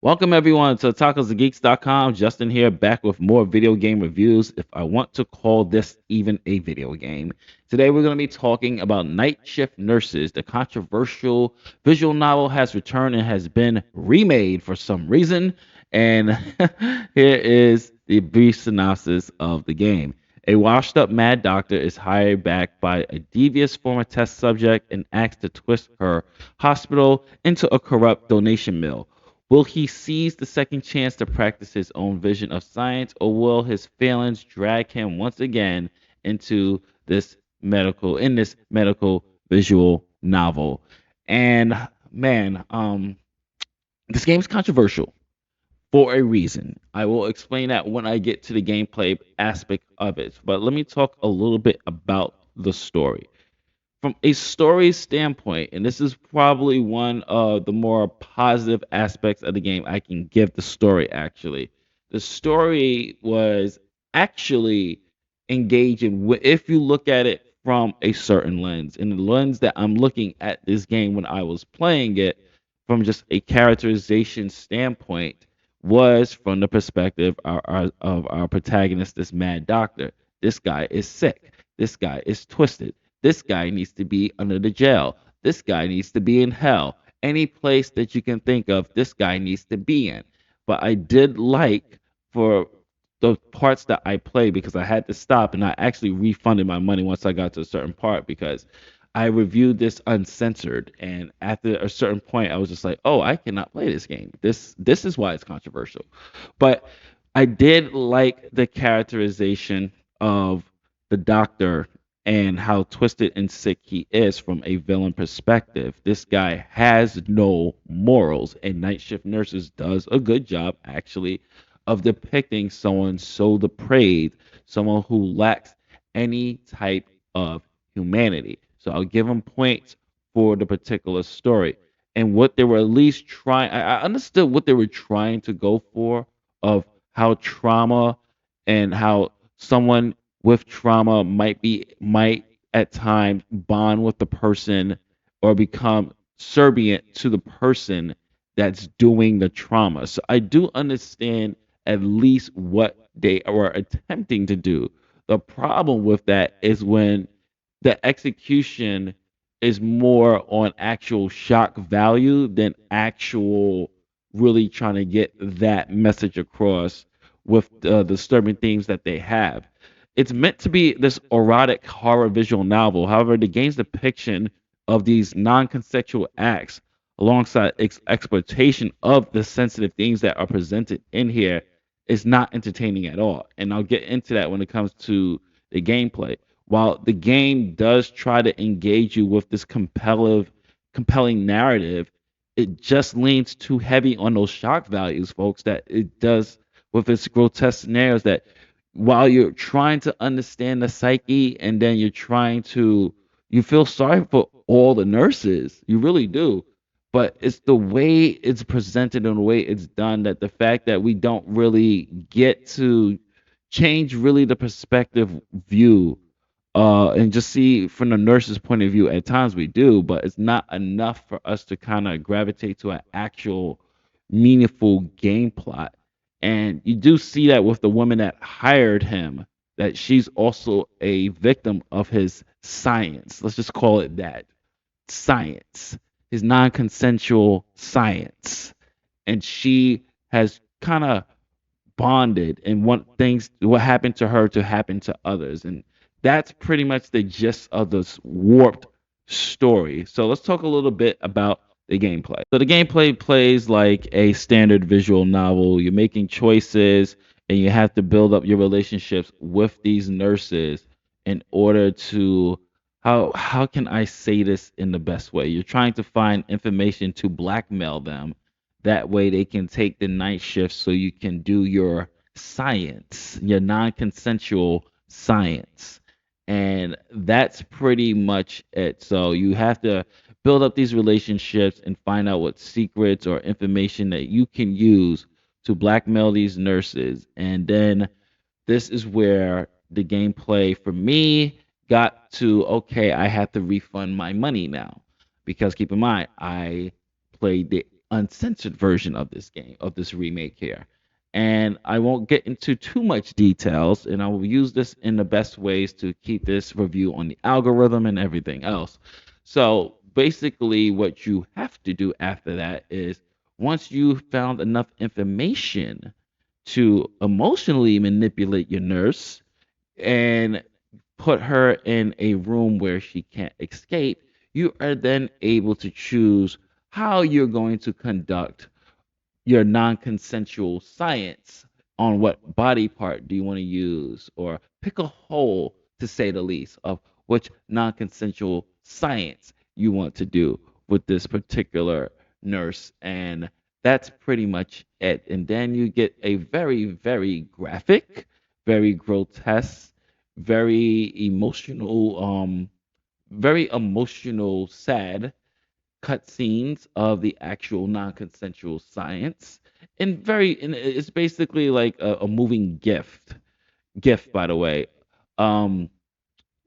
Welcome everyone to tacosandgeeks.com. Justin here, back with more video game reviews, if I want to call this even a video game. Today we're going to be talking about Night Shift Nurses. The controversial visual novel has returned and has been remade for some reason. And here is the brief synopsis of the game. A washed up mad doctor is hired back by a devious former test subject and asked to twist her hospital into a corrupt donation mill. Will he seize the second chance to practice his own vision of science, or will his failings drag him once again into this medical visual novel? And man, this game is controversial for a reason. I will explain that when I get to the gameplay aspect of it. But let me talk a little bit about the story from a story standpoint, and this is probably one of the more positive aspects of the game I can give the story actually. The story was actually engaging if you look at it from a certain lens. And the lens that I'm looking at this game when I was playing it from just a characterization standpoint was from the perspective of our protagonist, this mad doctor. This guy is sick. This guy is twisted. This guy needs to be under the jail. This guy needs to be in hell. Any place that you can think of, this guy needs to be in. But I did like for the parts that I played because I had to stop and I actually refunded my money once I got to a certain part because I reviewed this uncensored and after a certain point I was just like, "Oh, I cannot play this game. This is why it's controversial." But I did like the characterization of the doctor and how twisted and sick he is from a villain perspective. This guy has no morals, and Night Shift Nurses does a good job actually of depicting someone so depraved, someone who lacks any type of humanity. So I'll give them points for the particular story and what they were at least trying. I understood what they were trying to go for of how trauma and how someone with trauma might at times bond with the person or become subservient to the person that's doing the trauma. So I do understand at least what they were attempting to do. The problem with that is when the execution is more on actual shock value than actual really trying to get that message across with the disturbing themes that they have. It's meant to be this erotic horror visual novel. However, the game's depiction of these non-consensual acts alongside exploitation of the sensitive themes that are presented in here is not entertaining at all. And I'll get into that when it comes to the gameplay. While the game does try to engage you with this compelling narrative, it just leans too heavy on those shock values, folks, that it does with its grotesque scenarios that while you're trying to understand the psyche and then you're trying to you feel sorry for all the nurses. You really do. But it's the way it's presented and the way it's done that the fact that we don't really get to change really the perspective view and just see from the nurse's point of view. At times we do, but it's not enough for us to kind of gravitate to an actual meaningful game plot. And you do see that with the woman that hired him, that she's also a victim of his science. Let's just call it that, science, his non-consensual science. And she has kind of bonded and want things what happened to her to happen to others. And that's pretty much the gist of this warped story. So let's talk a little bit about the gameplay. So the gameplay plays like a standard visual novel. You're making choices and you have to build up your relationships with these nurses in order to how can I say this in the best way? You're trying to find information to blackmail them. That way they can take the night shift so you can do your science, your non-consensual science. And that's pretty much it. So you have to build up these relationships and find out what secrets or information that you can use to blackmail these nurses. And then this is where the gameplay for me got to okay, I have to refund my money now. Because keep in mind, I played the uncensored version of this game, of this remake here. And I won't get into too much details, and I will use this in the best ways to keep this review on the algorithm and everything else. So basically, what you have to do after that is once you found enough information to emotionally manipulate your nurse and put her in a room where she can't escape, you are then able to choose how you're going to conduct your non-consensual science on what body part do you want to use, or pick a hole, to say the least, of which non-consensual science you want to do with this particular nurse. And that's pretty much it. And then you get a very, very graphic, very grotesque, very emotional, sad cutscenes of the actual non-consensual science, and it's basically like a moving gift, by the way, um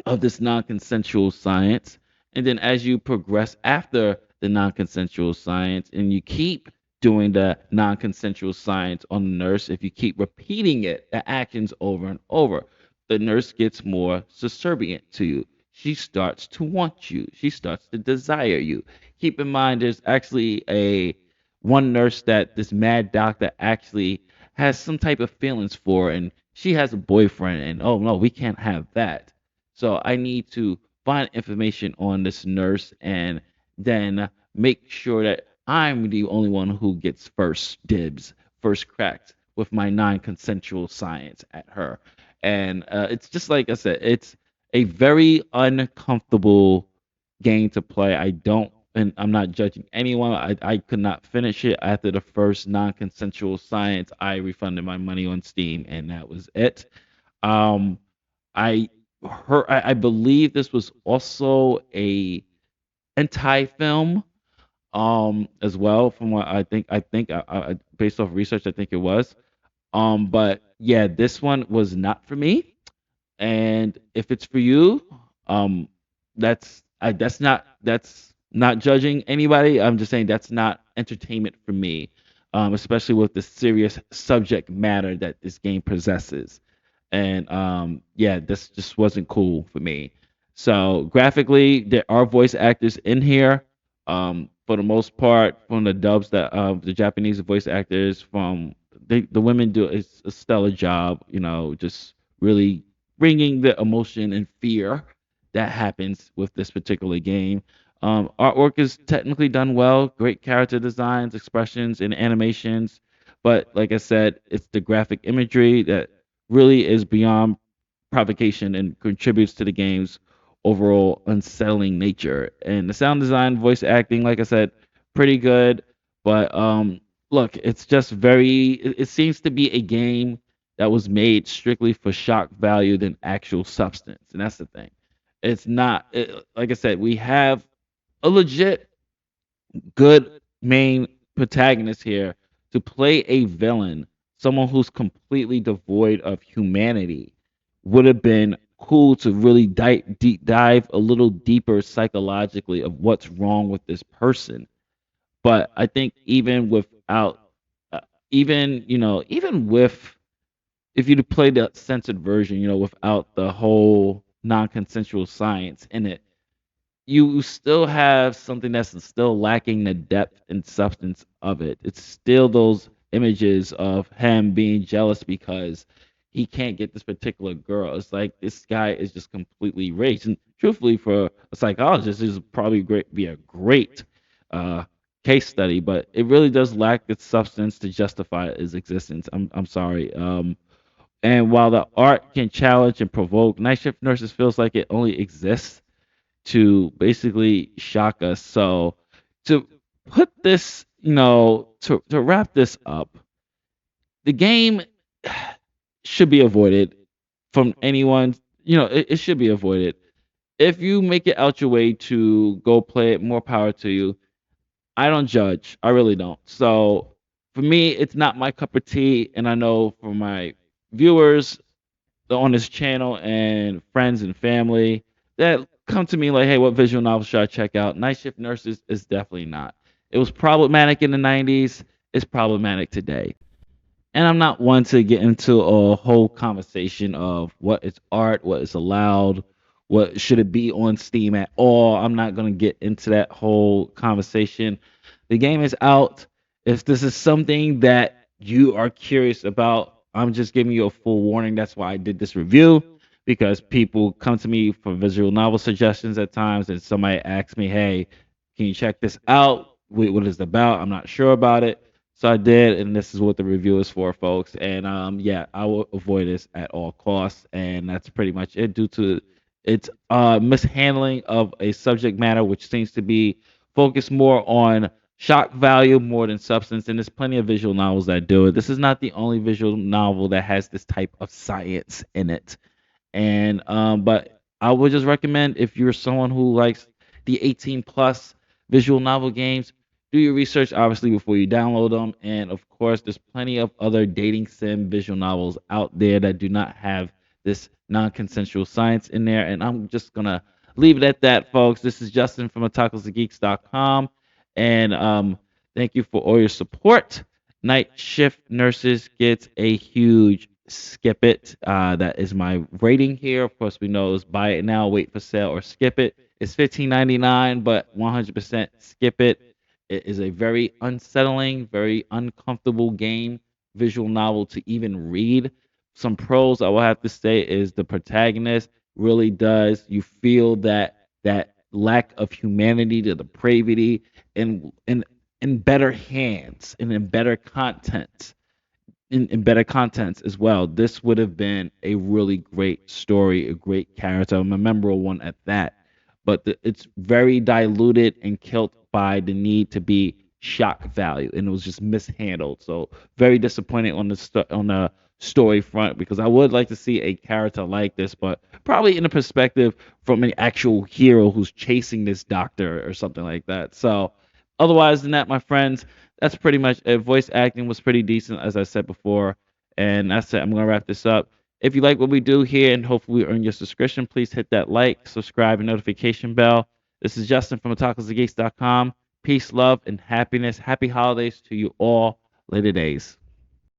of this non-consensual science. And then as you progress after the non-consensual science and you keep doing the non-consensual science on the nurse, if you keep repeating the actions over and over, the nurse gets more subservient to you. She starts to want you. She starts to desire you. Keep in mind, there's actually a one nurse that this mad doctor actually has some type of feelings for, and she has a boyfriend, and oh no, we can't have that. So I need to find information on this nurse and then make sure that I'm the only one who gets first dibs, first cracks with my non-consensual science at her. And it's just like I said, it's a very uncomfortable game to play. And I'm not judging anyone. I could not finish it after the first non-consensual science. I refunded my money on Steam, and that was it. Um, I I believe this was also a anti film as well, from what I based off research, I think it was. But yeah, this one was not for me. And if it's for you, um, that's not judging anybody. I'm just saying that's not entertainment for me, especially with the serious subject matter that this game possesses. And yeah, this just wasn't cool for me. So graphically, there are voice actors in here. For the most part, from the dubs that the Japanese voice actors the women do a stellar job. Just really bringing the emotion and fear that happens with this particular game. Artwork is technically done well, great character designs, expressions, and animations. But like I said, it's the graphic imagery that really is beyond provocation and contributes to the game's overall unsettling nature. And the sound design, voice acting, like I said, pretty good. But look, it's just it seems to be a game that was made strictly for shock value than actual substance, and that's the thing. It's not like I said. We have a legit good main protagonist here to play a villain, someone who's completely devoid of humanity, would have been cool to really deep dive a little deeper psychologically of what's wrong with this person. But I think even without, even with, if you play the censored version, without the whole non-consensual science in it, you still have something that's still lacking the depth and substance of it. It's still those images of him being jealous because he can't get this particular girl. It's like this guy is just completely raged. And truthfully, for a psychologist, this is probably be a great uh, case study, but it really does lack the substance to justify his existence. I'm sorry. And while the art can challenge and provoke, Night Shift Nurses feels like it only exists to basically shock us. So to put this, to wrap this up, the game should be avoided from anyone. It should be avoided. If you make it out your way to go play it, more power to you. I don't judge. I really don't. So for me, it's not my cup of tea, and I know for my viewers on this channel and friends and family that come to me like, hey, what visual novel should I check out? Night Shift Nurses is definitely not. It was problematic in the 90s. It's problematic today. And I'm not one to get into a whole conversation of what is art, what is allowed, what should it be on Steam at all. I'm not going to get into that whole conversation. The game is out. If this is something that you are curious about, I'm just giving you a full warning. That's why I did this review, because people come to me for visual novel suggestions at times, and somebody asks me, "Hey, can you check this out? What is it about?" I'm not sure about it. So I did, and this is what the review is for, folks. And yeah, I will avoid this at all costs, and that's pretty much it. Due to its mishandling of a subject matter, which seems to be focused more on shock value more than substance. And there's plenty of visual novels that do it. This is not the only visual novel that has this type of science in it. And but I would just recommend, if you're someone who likes the 18 plus visual novel games, do your research obviously before you download them. And of course, there's plenty of other dating sim visual novels out there that do not have this non-consensual science in there. And I'm just gonna leave it at that, folks. This is Justin from otakusageeks.com, and thank you for all your support. Night Shift Nurses gets a huge skip it. That is my rating here. Of course, we know it's buy it now, wait for sale, or skip it. It's 15.99, but 100% skip it. It is a very unsettling, very uncomfortable game, visual novel to even read. Some pros I will have to say is the protagonist really does. You feel that lack of humanity, the depravity, in better hands and in better content, in better contents as well. This would have been a really great story, a great character, a memorable one at that. But it's very diluted and killed by the need to be shock value, and it was just mishandled. So very disappointing on on the story front, because I would like to see a character like this, but probably in a perspective from an actual hero who's chasing this doctor or something like that. So otherwise than that, my friends, that's pretty much it. Voice acting was pretty decent, as I said before. And that's it. I'm going to wrap this up. If you like what we do here and hopefully earn your subscription, please hit that like, subscribe, and notification bell. This is Justin from otakusageeks.com. Peace, love, and happiness. Happy holidays to you all. Later days.